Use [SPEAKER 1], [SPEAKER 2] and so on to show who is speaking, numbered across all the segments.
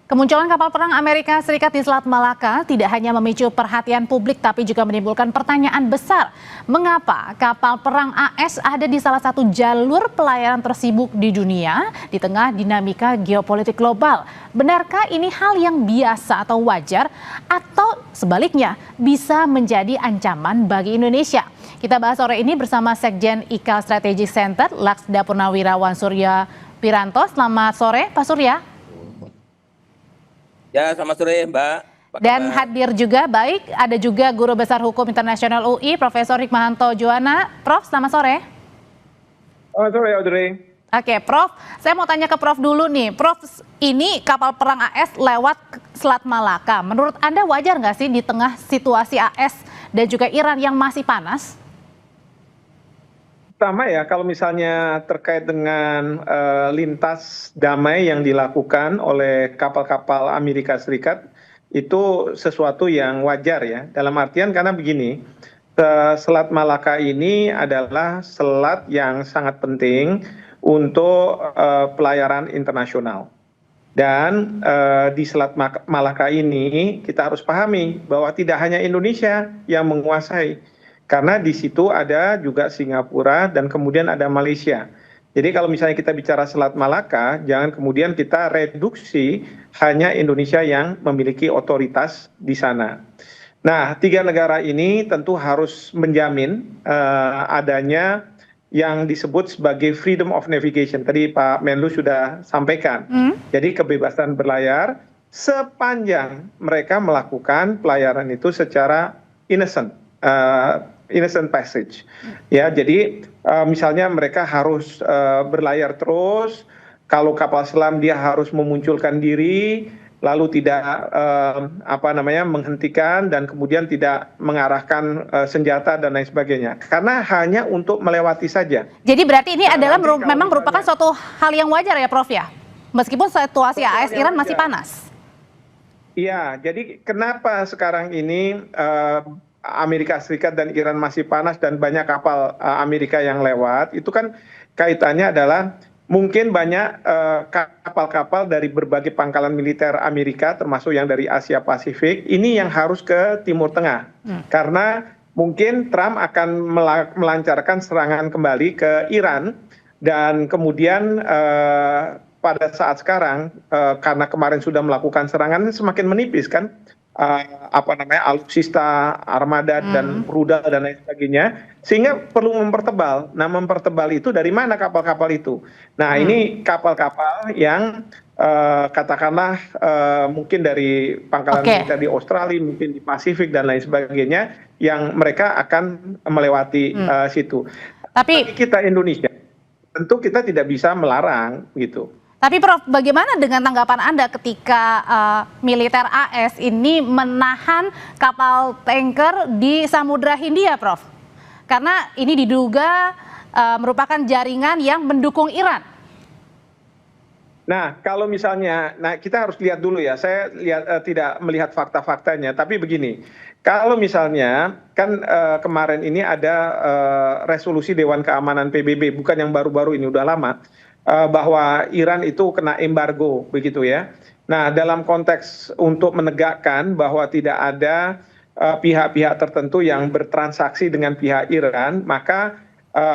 [SPEAKER 1] Kemunculan kapal perang Amerika Serikat di Selat Malaka tidak hanya memicu perhatian publik tapi juga menimbulkan pertanyaan besar. Mengapa kapal perang AS ada di salah satu jalur pelayaran tersibuk di dunia di tengah dinamika geopolitik global? Benarkah ini hal yang biasa atau wajar atau sebaliknya bisa menjadi ancaman bagi Indonesia? Kita bahas sore ini bersama Sekjen IKA Strategic Center Laksda Purnawirawan Surya Wiranto. Selamat sore Pak Surya.
[SPEAKER 2] Ya, selamat sore Mbak.
[SPEAKER 1] Dan hadir juga, baik, ada juga Guru Besar Hukum Internasional UI, Profesor Hikmahanto Juwana. Prof, selamat sore.
[SPEAKER 3] Selamat sore, Audrey.
[SPEAKER 1] Oke, Prof, saya mau tanya ke Prof dulu nih. Prof, ini kapal perang AS lewat Selat Malaka. Menurut Anda wajar nggak sih di tengah situasi AS dan juga Iran yang masih panas?
[SPEAKER 3] Pertama ya, kalau misalnya terkait dengan lintas damai yang dilakukan oleh kapal-kapal Amerika Serikat, itu sesuatu yang wajar ya. Dalam artian karena begini, Selat Malaka ini adalah selat yang sangat penting untuk pelayaran internasional. Dan di Selat Malaka ini kita harus pahami bahwa tidak hanya Indonesia yang menguasai. Karena di situ ada juga Singapura dan kemudian ada Malaysia. Jadi kalau misalnya kita bicara Selat Malaka, jangan kemudian kita reduksi hanya Indonesia yang memiliki otoritas di sana. Nah, tiga negara ini tentu harus menjamin adanya yang disebut sebagai freedom of navigation. Tadi Pak Menlu sudah sampaikan. Jadi kebebasan berlayar sepanjang mereka melakukan pelayaran itu secara innocent passage, ya. Jadi misalnya mereka harus berlayar terus. Kalau kapal selam dia harus memunculkan diri, lalu tidak menghentikan dan kemudian tidak mengarahkan senjata dan lain sebagainya. Karena hanya untuk melewati saja.
[SPEAKER 1] Jadi berarti ini adalah memang merupakan suatu hal yang wajar ya, Prof ya, meskipun situasi AS Iran masih panas.
[SPEAKER 3] Iya, jadi kenapa sekarang ini Amerika Serikat dan Iran masih panas dan banyak kapal Amerika yang lewat, itu kan kaitannya adalah mungkin banyak kapal-kapal dari berbagai pangkalan militer Amerika termasuk yang dari Asia Pasifik ini yang harus ke Timur Tengah. Karena mungkin Trump akan melancarkan serangan kembali ke Iran dan kemudian pada saat sekarang karena kemarin sudah melakukan serangan semakin menipis kan. Alutsista, armada dan rudal dan lain sebagainya, sehingga perlu mempertebal. Nah, mempertebal itu dari mana kapal-kapal itu? Nah, ini kapal-kapal yang katakanlah mungkin dari pangkalan militer di Australia, mungkin di Pasifik dan lain sebagainya, yang mereka akan melewati situ. Tapi kita Indonesia, tentu kita tidak bisa melarang gitu.
[SPEAKER 1] Tapi Prof, bagaimana dengan tanggapan Anda ketika militer AS ini menahan kapal tanker di Samudra Hindia, Prof? Karena ini diduga merupakan jaringan yang mendukung Iran.
[SPEAKER 3] Nah, kalau misalnya, kita harus lihat dulu ya. Saya tidak melihat fakta-faktanya, tapi begini. Kalau misalnya kan kemarin ini ada resolusi Dewan Keamanan PBB, bukan yang baru-baru ini, udah lama. Bahwa Iran itu kena embargo begitu ya. Nah, dalam konteks untuk menegakkan bahwa tidak ada pihak-pihak tertentu yang bertransaksi dengan pihak Iran, maka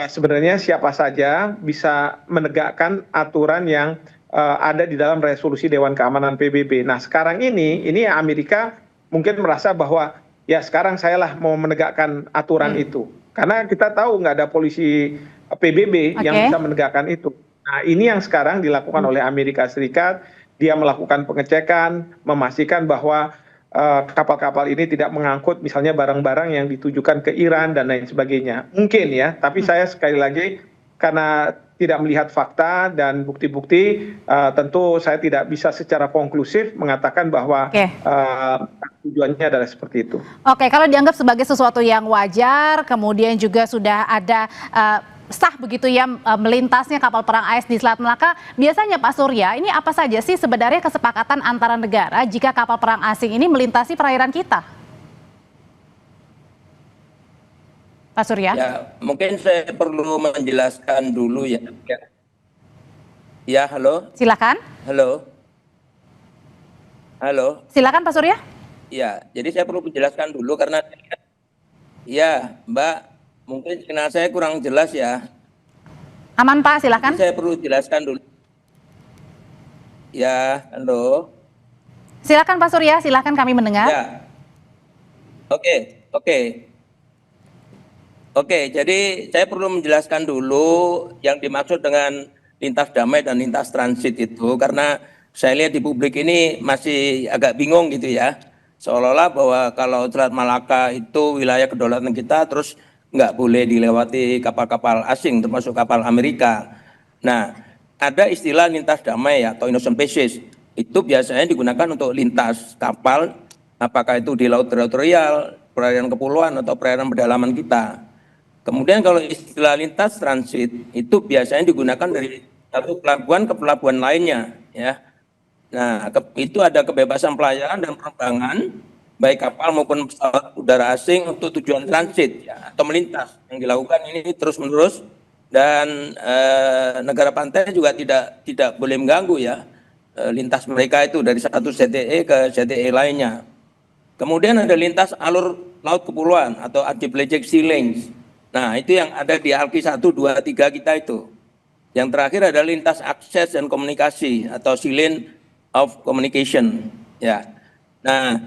[SPEAKER 3] sebenarnya siapa saja bisa menegakkan aturan yang ada di dalam resolusi Dewan Keamanan PBB. Nah, sekarang ini Amerika mungkin merasa bahwa ya sekarang sayalah mau menegakkan aturan itu. Karena kita tahu nggak ada polisi PBB yang bisa menegakkan itu. Nah, ini yang sekarang dilakukan oleh Amerika Serikat. Dia melakukan pengecekan, memastikan bahwa kapal-kapal ini tidak mengangkut misalnya barang-barang yang ditujukan ke Iran dan lain sebagainya. Mungkin ya, tapi saya sekali lagi karena tidak melihat fakta dan bukti-bukti, tentu saya tidak bisa secara konklusif mengatakan bahwa tujuannya adalah seperti itu.
[SPEAKER 1] Oke, kalau dianggap sebagai sesuatu yang wajar, kemudian juga sudah ada sah begitu ya melintasnya kapal perang AS di Selat Malaka, biasanya Pak Surya, ini apa saja sih sebenarnya kesepakatan antara negara jika kapal perang asing ini melintasi perairan kita? Pak Surya?
[SPEAKER 2] Ya, mungkin saya perlu menjelaskan dulu ya. Ya, halo?
[SPEAKER 1] Silakan.
[SPEAKER 2] Halo? Halo.
[SPEAKER 1] Silakan Pak Surya.
[SPEAKER 2] Ya, jadi saya perlu menjelaskan dulu karena ya, Mbak, mungkin sinyal saya kurang jelas ya.
[SPEAKER 1] Aman Pak, silakan.
[SPEAKER 2] Jadi saya perlu jelaskan dulu. Ya, halo.
[SPEAKER 1] Silakan Pak Surya, silakan kami mendengar.
[SPEAKER 2] Ya. Oke, oke. Oke, jadi saya perlu menjelaskan dulu yang dimaksud dengan lintas damai dan lintas transit itu, karena saya lihat di publik ini masih agak bingung gitu ya, seolah-olah bahwa kalau Selat Malaka itu wilayah kedaulatan kita, terus nggak boleh dilewati kapal-kapal asing, termasuk kapal Amerika. Nah, ada istilah lintas damai atau innocent passage, itu biasanya digunakan untuk lintas kapal, apakah itu di laut teritorial, perairan kepulauan, atau perairan pedalaman kita. Kemudian kalau istilah lintas transit itu biasanya digunakan dari satu pelabuhan ke pelabuhan lainnya, ya. Nah, itu ada kebebasan pelayaran dan penerbangan baik kapal maupun pesawat udara asing untuk tujuan transit ya, atau melintas yang dilakukan ini terus menerus, dan negara pantai juga tidak boleh mengganggu ya lintas mereka itu dari satu ZTE ke ZTE lainnya. Kemudian ada lintas alur laut kepulauan atau archipelagic sea lanes. Nah, itu yang ada di Alki 1, 2, 3 kita itu. Yang terakhir ada lintas akses dan komunikasi atau sea lane of communication. Ya. Nah,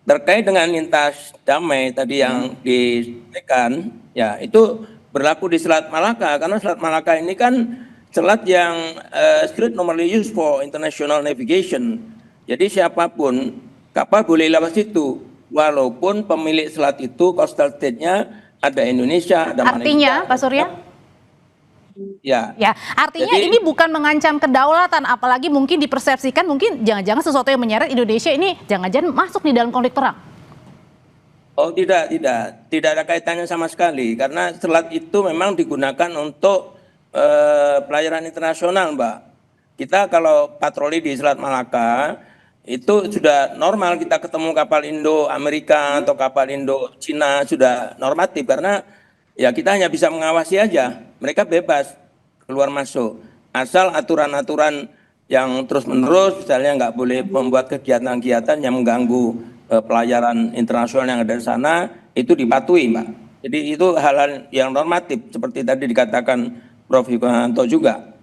[SPEAKER 2] terkait dengan lintas damai tadi yang disampaikan, ya itu berlaku di Selat Malaka, karena Selat Malaka ini kan selat yang strait normally used for international navigation. Jadi siapapun kapal boleh lewat situ, walaupun pemilik selat itu coastal state-nya ada Indonesia, ada Malaysia.
[SPEAKER 1] Artinya, Pak Surya?
[SPEAKER 2] Ya.
[SPEAKER 1] Ya, artinya
[SPEAKER 2] Jadi,
[SPEAKER 1] ini bukan mengancam kedaulatan, apalagi mungkin dipersepsikan mungkin jangan-jangan sesuatu yang menyeret Indonesia ini jangan-jangan masuk di dalam konflik perang.
[SPEAKER 2] oh tidak ada kaitannya sama sekali, karena selat itu memang digunakan untuk pelayaran internasional, Mbak. Kita kalau patroli di Selat Malaka itu sudah normal, kita ketemu kapal Indo Amerika atau kapal Indo Cina sudah normatif, karena ya kita hanya bisa mengawasi aja, mereka bebas keluar masuk asal aturan-aturan yang terus menerus, misalnya nggak boleh membuat kegiatan-kegiatan yang mengganggu pelayaran internasional yang ada di sana, itu dipatuhi, Mbak. Jadi itu hal-hal yang normatif seperti tadi dikatakan Prof. Hikmahanto juga.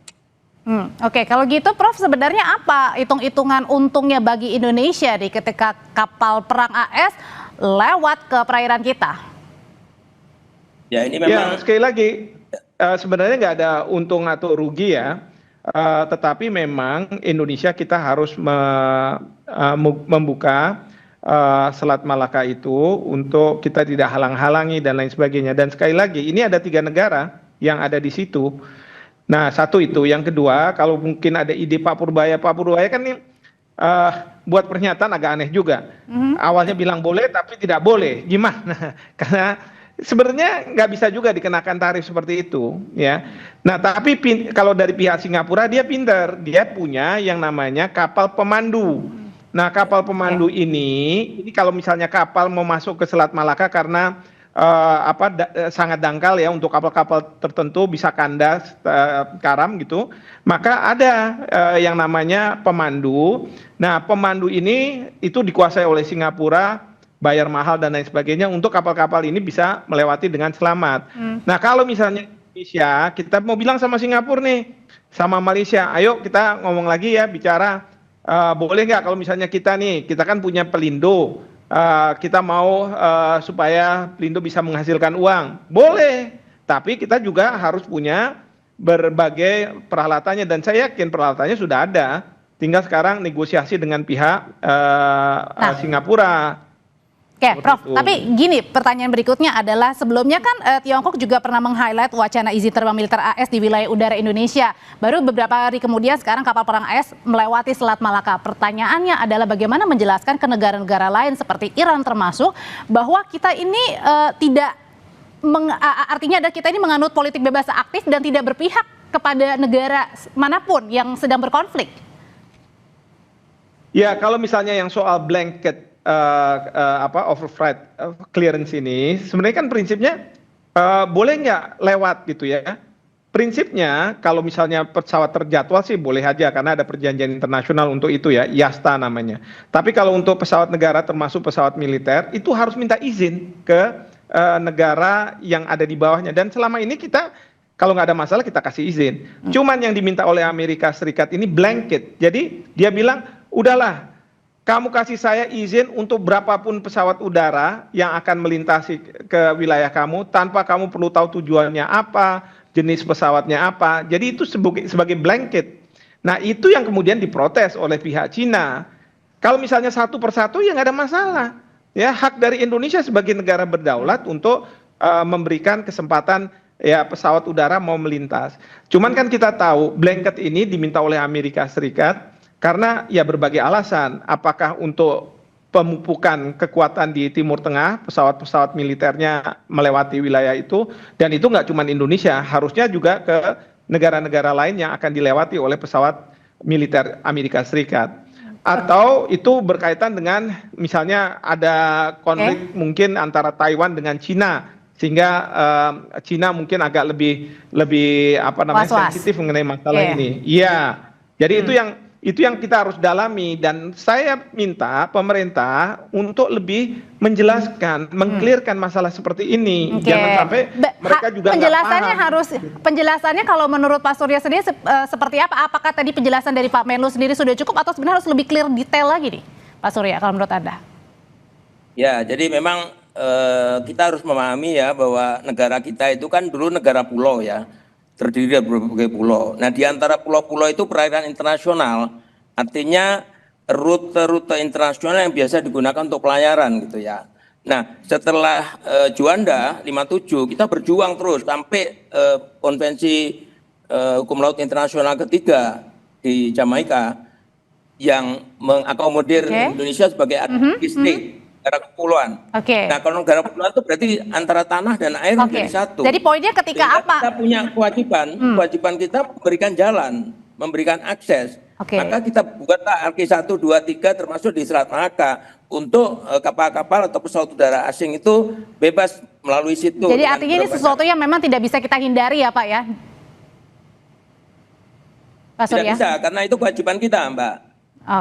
[SPEAKER 1] Oke, kalau gitu Prof, sebenarnya apa hitung-hitungan untungnya bagi Indonesia nih ketika kapal perang AS lewat ke perairan kita?
[SPEAKER 2] Ya, ini memang
[SPEAKER 3] sekali lagi sebenarnya nggak ada untung atau rugi ya, tetapi memang Indonesia kita harus membuka Selat Malaka itu untuk kita tidak halang-halangi dan lain sebagainya. Dan sekali lagi ini ada 3 negara yang ada di situ. Nah, satu itu, yang kedua, kalau mungkin ada ide Pak Purbaya kan nih buat pernyataan agak aneh juga. Awalnya bilang boleh tapi tidak boleh, gimana? Karena sebenarnya nggak bisa juga dikenakan tarif seperti itu, ya. Nah, tapi kalau dari pihak Singapura dia pinter, dia punya yang namanya kapal pemandu. Nah, kapal pemandu ini kalau misalnya kapal mau masuk ke Selat Malaka karena sangat dangkal ya untuk kapal-kapal tertentu bisa kandas karam gitu, maka ada yang namanya pemandu. Nah, pemandu ini itu dikuasai oleh Singapura, bayar mahal dan lain sebagainya untuk kapal-kapal ini bisa melewati dengan selamat. Nah, kalau misalnya Indonesia kita mau bilang sama Singapura nih, sama Malaysia, ayo kita ngomong lagi ya, bicara boleh nggak kalau misalnya kita kan punya Pelindo, kita mau supaya Pelindo bisa menghasilkan uang, boleh, tapi kita juga harus punya berbagai peralatannya, dan saya yakin peralatannya sudah ada, tinggal sekarang negosiasi dengan pihak Singapura.
[SPEAKER 1] Oke, Prof, tapi gini, pertanyaan berikutnya adalah sebelumnya kan Tiongkok juga pernah meng-highlight wacana izin terbang militer AS di wilayah udara Indonesia. Baru beberapa hari kemudian sekarang kapal perang AS melewati Selat Malaka. Pertanyaannya adalah bagaimana menjelaskan ke negara-negara lain seperti Iran termasuk bahwa kita ini artinya kita ini menganut politik bebas aktif dan tidak berpihak kepada negara manapun yang sedang berkonflik. Ya, kalau misalnya yang soal blanket overflight clearance ini sebenarnya kan prinsipnya boleh nggak lewat gitu ya,
[SPEAKER 3] prinsipnya kalau misalnya pesawat terjadwal sih boleh aja karena ada perjanjian internasional untuk itu ya, IASTA namanya. Tapi kalau untuk pesawat negara termasuk pesawat militer itu harus minta izin ke negara yang ada di bawahnya. Dan selama ini kita kalau nggak ada masalah kita kasih izin. Cuman yang diminta oleh Amerika Serikat ini blanket. Jadi dia bilang, udahlah kamu kasih saya izin untuk berapapun pesawat udara yang akan melintasi ke wilayah kamu tanpa kamu perlu tahu tujuannya apa, jenis pesawatnya apa. Jadi itu sebagai blanket. Nah itu yang kemudian diprotes oleh pihak Cina. Kalau misalnya satu persatu ya nggak ada masalah. Ya hak dari Indonesia sebagai negara berdaulat untuk memberikan kesempatan ya pesawat udara mau melintas. Cuman kan kita tahu blanket ini diminta oleh Amerika Serikat karena ya berbagai alasan. Apakah untuk pemupukan kekuatan di Timur Tengah, pesawat-pesawat militernya melewati wilayah itu, dan itu nggak cuma Indonesia, harusnya juga ke negara-negara lain yang akan dilewati oleh pesawat militer Amerika Serikat. Atau itu berkaitan dengan misalnya ada konflik mungkin antara Taiwan dengan Cina, sehingga Cina mungkin agak lebih sensitif mengenai masalah ini. Iya, jadi itu yang kita harus dalami, dan saya minta pemerintah untuk lebih menjelaskan, mengklirkan masalah seperti ini. Jangan sampai mereka juga
[SPEAKER 1] penjelasannya penjelasannya kalau menurut Pak Surya sendiri seperti apa? Apakah tadi penjelasan dari Pak Menlu sendiri sudah cukup atau sebenarnya harus lebih clear detail lagi nih, Pak Surya, kalau menurut Anda?
[SPEAKER 2] Ya, jadi memang kita harus memahami ya bahwa negara kita itu kan dulu negara pulau ya, terdiri dari berbagai pulau. Nah di antara pulau-pulau itu perairan internasional, artinya rute-rute internasional yang biasa digunakan untuk pelayaran gitu ya. Nah setelah Juanda 57 kita berjuang terus sampai konvensi hukum laut internasional ketiga di Jamaika yang mengakomodir Indonesia sebagai state, negara kepulauan. Nah kalau negara kepulauan itu berarti antara tanah dan air menjadi satu.
[SPEAKER 1] Jadi poinnya ketika apa?
[SPEAKER 2] Kita punya kewajiban kita memberikan jalan, memberikan akses. Maka kita buatlah Arki 1, 2, 3 termasuk di Selat Malaka untuk kapal-kapal atau pesawat udara asing itu bebas melalui situ.
[SPEAKER 1] Jadi artinya ini sesuatu yang memang tidak bisa kita hindari ya Pak ya? Pak Surya?
[SPEAKER 2] Tidak bisa, karena itu kewajiban kita Mbak.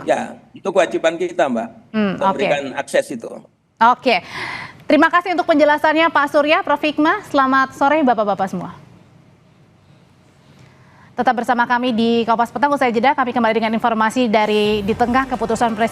[SPEAKER 2] Ya, itu kewajiban kita Mbak, memberikan akses itu.
[SPEAKER 1] Terima kasih untuk penjelasannya Pak Surya, Prof. Hikmah. Selamat sore Bapak-Bapak semua. Tetap bersama kami di Kompas Petang. Usai jeda kami kembali dengan informasi dari di tengah keputusan Presiden.